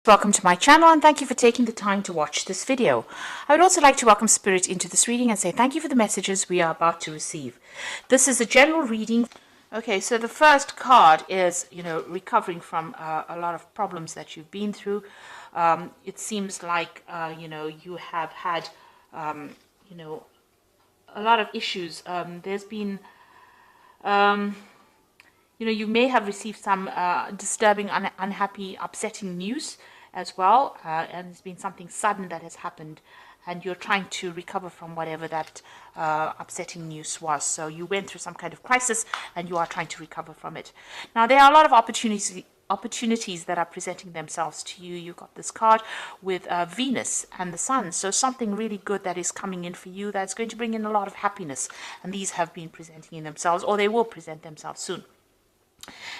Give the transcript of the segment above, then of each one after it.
Welcome to my channel and thank you for taking the time to watch this video. I would also like to welcome Spirit into this reading and say thank you for the messages we are about to receive. This is a general reading. Okay, so the first card is, recovering from a lot of problems that you've been through. It seems like, you have had, a lot of issues. There's been, you may have received some disturbing, unhappy, upsetting news as well, and it's been something sudden that has happened, and you're trying to recover from whatever that upsetting news was. So you went through some kind of crisis, and you are trying to recover from it. Now, there are a lot of opportunities that are presenting themselves to you. You got this card with Venus and the Sun, so something really good that is coming in for you that's going to bring in a lot of happiness, and these have been presenting in themselves, or they will present themselves soon.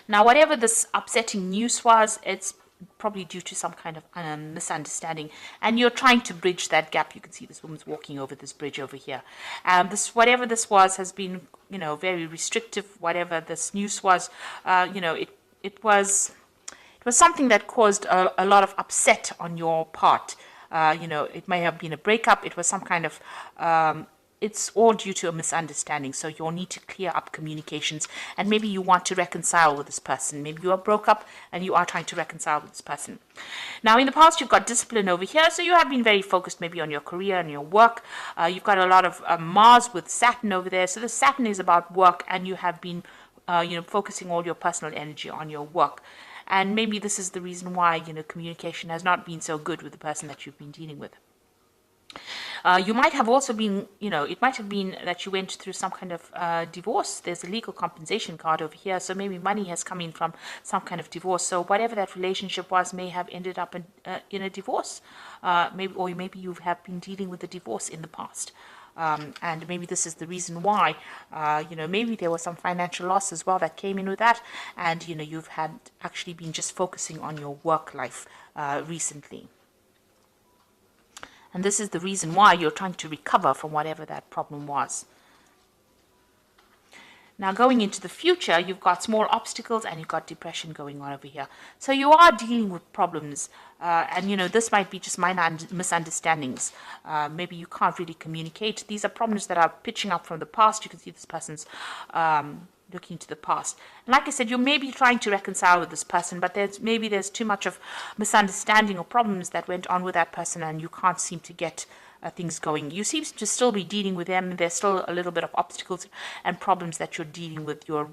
Now, whatever this upsetting news was, it's probably due to some kind of misunderstanding, and you're trying to bridge that gap. You can see this woman's walking over this bridge over here. Whatever this was has been, very restrictive. Whatever this news was, it was something that caused a lot of upset on your part. It may have been a breakup. It was some kind of it's all due to a misunderstanding. So you'll need to clear up communications, and maybe you want to reconcile with this person. Maybe you are broke up and you are trying to reconcile with this person. Now, in the past, you've got discipline over here. So you have been very focused maybe on your career and your work. You've got a lot of Mars with Saturn over there. So the Saturn is about work, and you have been, focusing all your personal energy on your work. And maybe this is the reason why, communication has not been so good with the person that you've been dealing with. You might have also been, it might have been that you went through some kind of divorce. There's a legal compensation card over here. So maybe money has come in from some kind of divorce. So whatever that relationship was may have ended up in a divorce. Maybe you have been dealing with a divorce in the past. And maybe this is the reason why, maybe there was some financial loss as well that came in with that. And, you've had actually been just focusing on your work life recently. And this is the reason why you're trying to recover from whatever that problem was. Now, going into the future, you've got small obstacles and you've got depression going on over here. So you are dealing with problems. And, this might be just minor misunderstandings. Maybe you can't really communicate. These are problems that are pitching up from the past. You can see this person's looking to the past. And like I said, you may be trying to reconcile with this person, but there's too much of misunderstanding or problems that went on with that person, and you can't seem to get things going. You seem to still be dealing with them. There's still a little bit of obstacles and problems that you're dealing with. You're,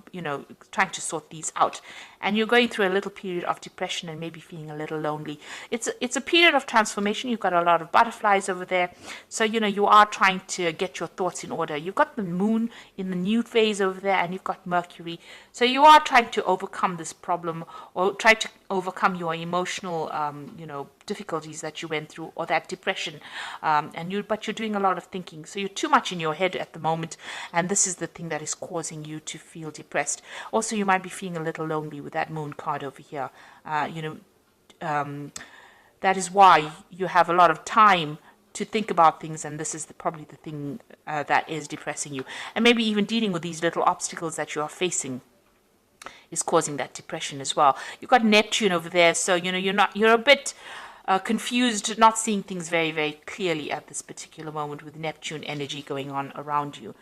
trying to sort these out. And you're going through a little period of depression and maybe feeling a little lonely. It's a period of transformation. You've got a lot of butterflies over there. So, you are trying to get your thoughts in order. You've got the moon in the new phase over there, and you've got Mercury. So you are trying to overcome this problem, or try to overcome your emotional, difficulties that you went through, or that depression. But you're doing a lot of thinking. So you're too much in your head at the moment, and this is the thing that is causing you to feel depressed. Also, you might be feeling a little lonely with that moon card over here. That is why you have a lot of time to think about things, and this is probably the thing that is depressing you. And maybe even dealing with these little obstacles that you are facing is causing that depression as well. You've got Neptune over there, so you're a bit confused, not seeing things very, very clearly at this particular moment with Neptune energy going on around you.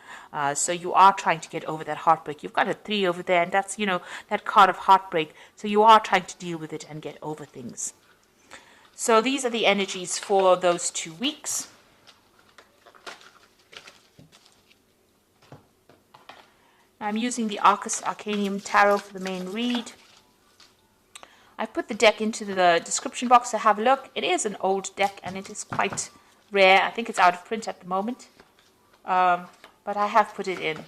So you are trying to get over that heartbreak. You've got a 3 over there, and that's, that card of heartbreak. So you are trying to deal with it and get over things. So these are the energies for those 2 weeks. I'm using the Arcus Arcanium Tarot for the main read. I put the deck into the description box to have a look. It is an old deck, and it is quite rare. I think it's out of print at the moment, but I have put it in.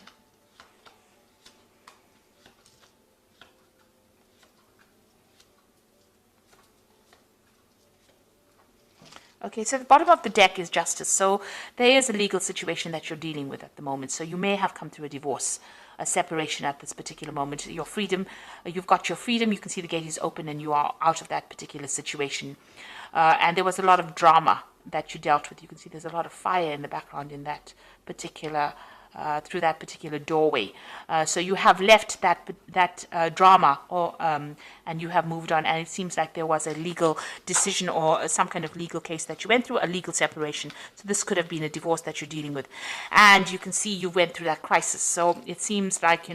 Okay, so the bottom of the deck is justice. So there is a legal situation that you're dealing with at the moment. So you may have come through a divorce, a separation at this particular moment. Your freedom, you've got your freedom. You can see the gate is open and you are out of that particular situation. And there was a lot of drama that you dealt with. You can see there's a lot of fire in the background in that particular through that particular doorway. So you have left that drama, and you have moved on. And it seems like there was a legal decision or some kind of legal case that you went through, a legal separation. So this could have been a divorce that you're dealing with, and you can see you went through that crisis. So it seems like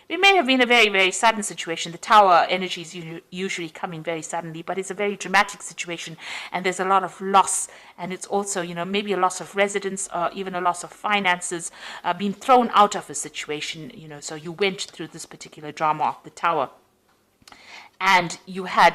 it may have been a very, very sudden situation. The tower energy is usually coming very suddenly, but it's a very dramatic situation, and there's a lot of loss. And it's also, maybe a loss of residence or even a loss of finances, being thrown out of a situation, so you went through this particular drama of the tower. And you had,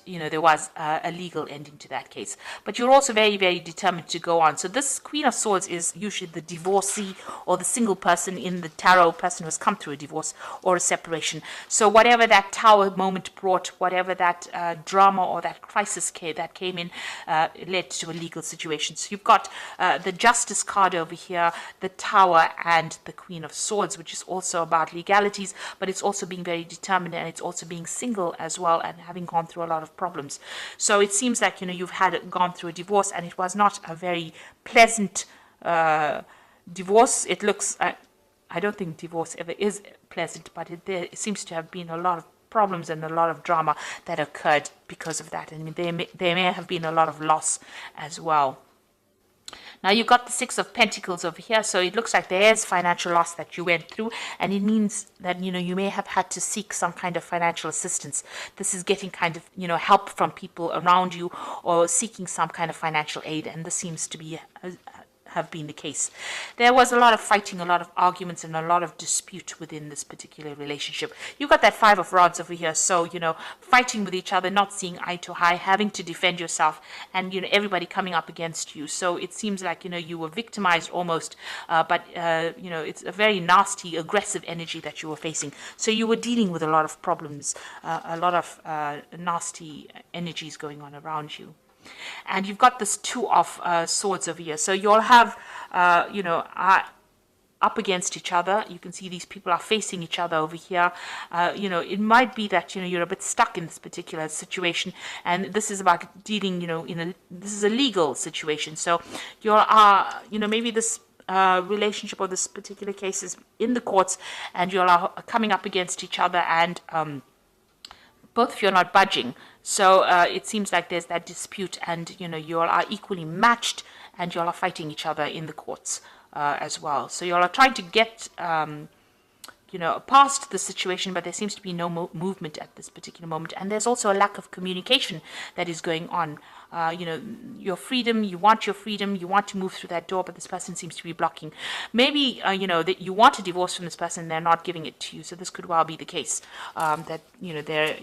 there was a legal ending to that case. But you're also very, very determined to go on. So this Queen of Swords is usually the divorcee or the single person in the tarot, person who has come through a divorce or a separation. So whatever that tower moment brought, whatever that drama or that crisis that came in, led to a legal situation. So you've got the Justice card over here, the Tower, and the Queen of Swords, which is also about legalities, but it's also being very determined, and it's also being single as well, and having gone through a lot of problems. So it seems like you've gone through a divorce, and it was not a very pleasant divorce. It looks I don't think divorce ever is pleasant, but there seems to have been a lot of problems and a lot of drama that occurred because of that. I mean, there may have been a lot of loss as well. Now you've got the Six of Pentacles over here, so it looks like there is financial loss that you went through, and it means that you may have had to seek some kind of financial assistance. This is getting kind of help from people around you, or seeking some kind of financial aid, and this seems to be have been the case. There was a lot of fighting, a lot of arguments, and a lot of dispute within this particular relationship. You got that Five of Rods over here, so fighting with each other, not seeing eye to eye, having to defend yourself, and everybody coming up against you. So it seems like you were victimized almost, but it's a very nasty, aggressive energy that you were facing. So you were dealing with a lot of problems, a lot of nasty energies going on around you. And you've got this Two of Swords over here. So you'll have, up against each other. You can see these people are facing each other over here. It might be that, you're a bit stuck in this particular situation. And this is about dealing, this is a legal situation. So maybe this relationship or this particular case is in the courts, and you're coming up against each other, and both of you are not budging. So it seems like there's that dispute, and you all are equally matched, and you all are fighting each other in the courts as well. So you all are trying to get past the situation, but there seems to be no movement at this particular moment. And there's also a lack of communication that is going on. Your freedom, you want to move through that door, but this person seems to be blocking. Maybe, that you want a divorce from this person, they're not giving it to you. So this could well be the case, that, they're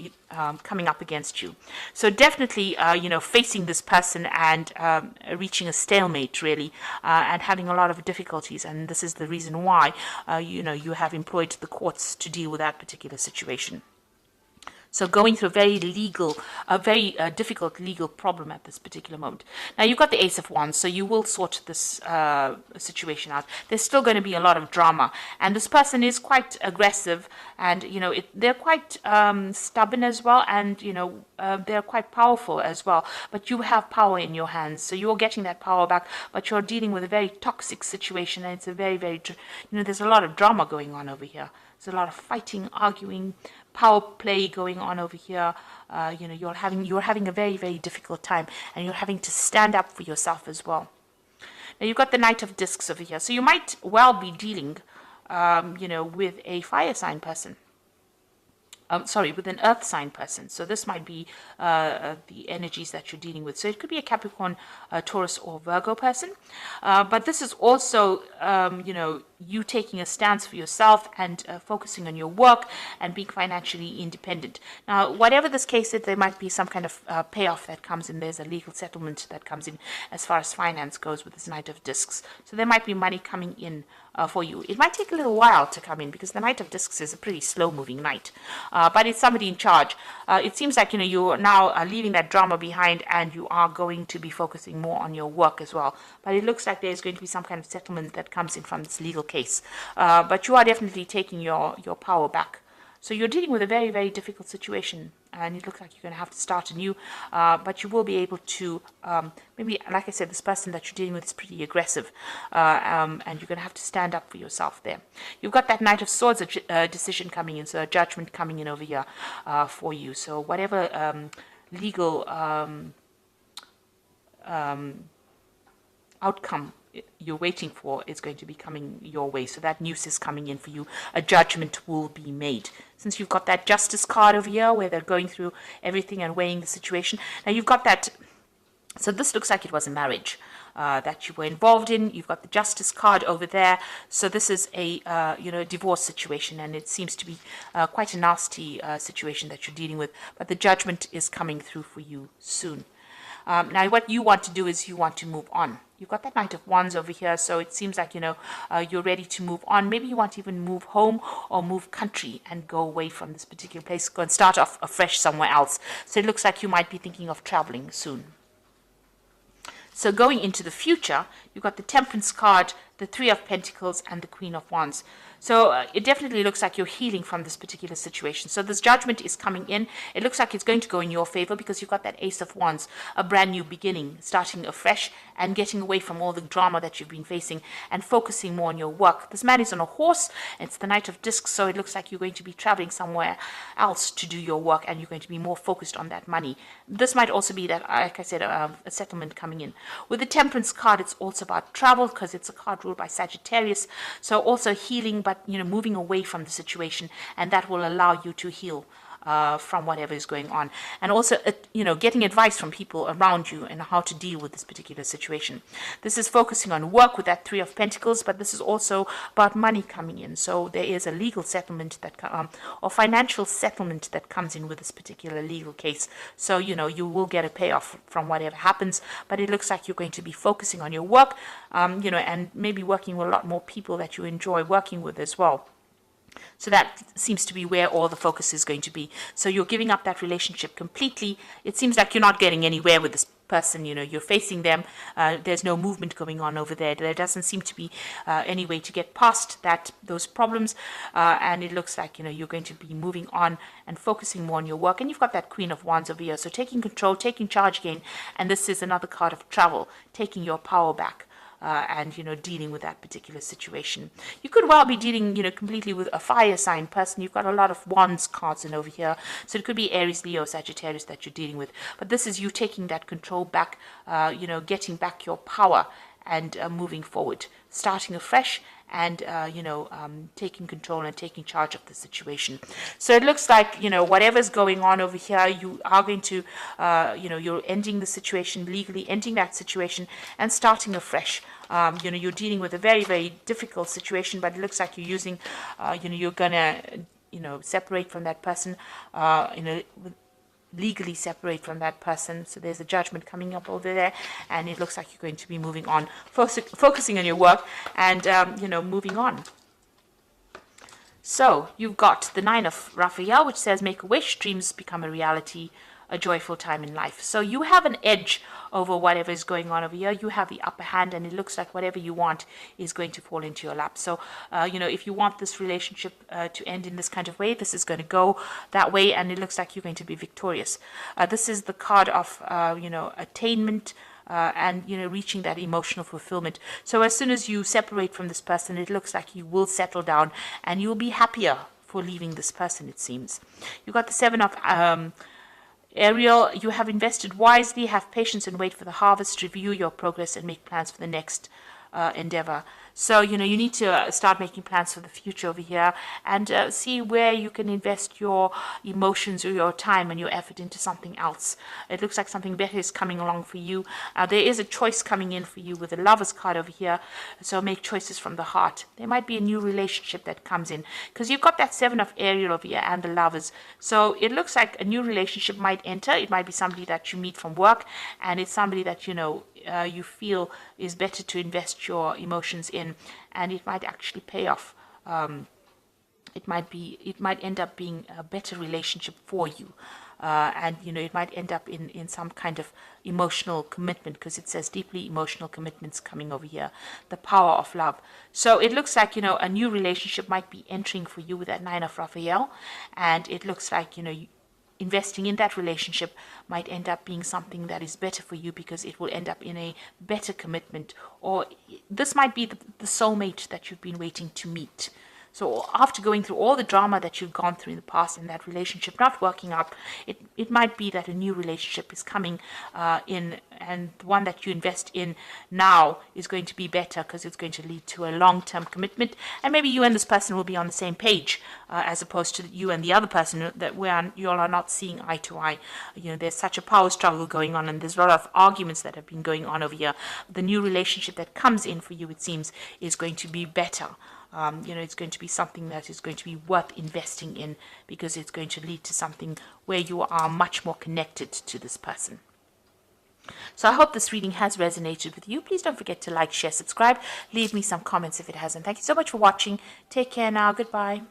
coming up against you. So definitely, facing this person and reaching a stalemate, really, and having a lot of difficulties. And this is the reason why, you have employed the courts to deal with that particular situation. So going through a very difficult legal problem at this particular moment. Now you've got the Ace of Wands, so you will sort this situation out. There's still going to be a lot of drama, and this person is quite aggressive, and they're quite stubborn as well, and they're quite powerful as well. But you have power in your hands, so you're getting that power back. But you're dealing with a very toxic situation, and it's a very, very there's a lot of drama going on over here. There's a lot of fighting, arguing, power play going on over here. You're having a very, very difficult time, and you're having to stand up for yourself as well. Now you've got the Knight of Discs over here, so you might well be dealing, with a fire sign person. With an earth sign person. So this might be the energies that you're dealing with. So it could be a Capricorn, Taurus, or Virgo person. But this is also, you taking a stance for yourself and focusing on your work and being financially independent. Now, whatever this case is, there might be some kind of payoff that comes in. There's a legal settlement that comes in as far as finance goes with this Knight of Discs. So there might be money coming in for you. It might take a little while to come in, because the Knight of Discs is a pretty slow-moving knight. But it's somebody in charge. It seems like, you're now leaving that drama behind, and you are going to be focusing more on your work as well. But it looks like there's going to be some kind of settlement that comes in from this legal case. But you are definitely taking your power back. So you're dealing with a very, very difficult situation. and it looks like you're going to have to start anew, but you will be able to, maybe, like I said, this person that you're dealing with is pretty aggressive, and you're going to have to stand up for yourself there. You've got that Knight of Swords decision coming in, so a judgment coming in over here for you. So whatever legal outcome you're waiting for is going to be coming your way. So that news is coming in for you. A judgment will be made. Since you've got that Justice card over here where they're going through everything and weighing the situation. Now you've got that, so this looks like it was a marriage that you were involved in. You've got the Justice card over there. So this is a divorce situation, and it seems to be quite a nasty situation that you're dealing with. But the judgment is coming through for you soon. Now, what you want to do is you want to move on. You've got that Knight of Wands over here, so it seems like, you're ready to move on. Maybe you want to even move home or move country and go away from this particular place, go and start off afresh somewhere else. So it looks like you might be thinking of traveling soon. So going into the future, you've got the Temperance card, the Three of Pentacles, and the Queen of Wands. So it definitely looks like you're healing from this particular situation. So this judgment is coming in. It looks like it's going to go in your favor because you've got that Ace of Wands, a brand new beginning, starting afresh and getting away from all the drama that you've been facing and focusing more on your work. This man is on a horse. It's the Knight of Discs, so it looks like you're going to be traveling somewhere else to do your work, and you're going to be more focused on that money. This might also be that, like I said, a settlement coming in. With the Temperance card, it's also about travel because it's a card ruled by Sagittarius. So also healing, but moving away from the situation, and that will allow you to heal from whatever is going on, and also getting advice from people around you and how to deal with this particular situation. This is focusing on work with that Three of Pentacles, but this is also about money coming in. So there is a legal settlement that or financial settlement that comes in with this particular legal case. So you will get a payoff from whatever happens, but it looks like you're going to be focusing on your work, and maybe working with a lot more people that you enjoy working with as well. So that seems to be where all the focus is going to be. So you're giving up that relationship completely. It seems like you're not getting anywhere with this person. You're facing them. There's no movement going on over there. There doesn't seem to be any way to get past those problems. And it looks like, you're going to be moving on and focusing more on your work. And you've got that Queen of Wands over here. So taking control, taking charge again. And this is another card of travel, taking your power back. And dealing with that particular situation. You could well be dealing completely with a fire sign person. You've got a lot of Wands cards in over here, so it could be Aries, Leo, Sagittarius that you're dealing with, but this is you taking that control back, getting back your power and moving forward, starting afresh, and taking control and taking charge of the situation. So it looks like whatever's going on over here, you are going to you're ending the situation legally, ending that situation and starting afresh. You're dealing with a very, very difficult situation, but it looks like you're using you're gonna separate from that person, legally separate from that person. So there's a judgment coming up over there, and it looks like you're going to be moving on, focusing on your work and moving on. So you've got the Nine of Raphael, which says make a wish, dreams become a reality, a joyful time in life. So you have an edge over whatever is going on over here. You have the upper hand, and it looks like whatever you want is going to fall into your lap. So if you want this relationship to end in this kind of way, this is going to go that way, and it looks like you're going to be victorious. This is the card of attainment, and reaching that emotional fulfillment. So as soon as you separate from this person, it looks like you will settle down and you'll be happier for leaving this person, it seems. You've got the Seven of Ariel. You have invested wisely, have patience and wait for the harvest, review your progress and make plans for the next endeavor. So you need to start making plans for the future over here, and see where you can invest your emotions or your time and your effort into something else. It looks like something better is coming along for you. There is a choice coming in for you with the Lovers card over here, so make choices from the heart. There might be a new relationship that comes in, because you've got that Seven of Ariel over here and the Lovers. So it looks like a new relationship might enter. It might be somebody that you meet from work, and it's somebody that you feel is better to invest your emotions in, and it might actually pay off. It might end up being a better relationship for you, and it might end up in some kind of emotional commitment, because it says deeply emotional commitments coming over here, the power of love. So it looks like a new relationship might be entering for you with that Nine of Raphael, and it looks like investing in that relationship might end up being something that is better for you, because it will end up in a better commitment, or this might be the soulmate that you've been waiting to meet. So after going through all the drama that you've gone through in the past and that relationship not working out, it might be that a new relationship is coming in, and the one that you invest in now is going to be better, because it's going to lead to a long-term commitment, and maybe you and this person will be on the same page, as opposed to you and the other person that you all are not seeing eye to eye. There's such a power struggle going on, and there's a lot of arguments that have been going on over here. The new relationship that comes in for you, it seems, is going to be better. It's going to be something that is going to be worth investing in, because it's going to lead to something where you are much more connected to this person. So I hope this reading has resonated with you. Please don't forget to like, share, subscribe. Leave me some comments if it hasn't. Thank you so much for watching. Take care now. Goodbye.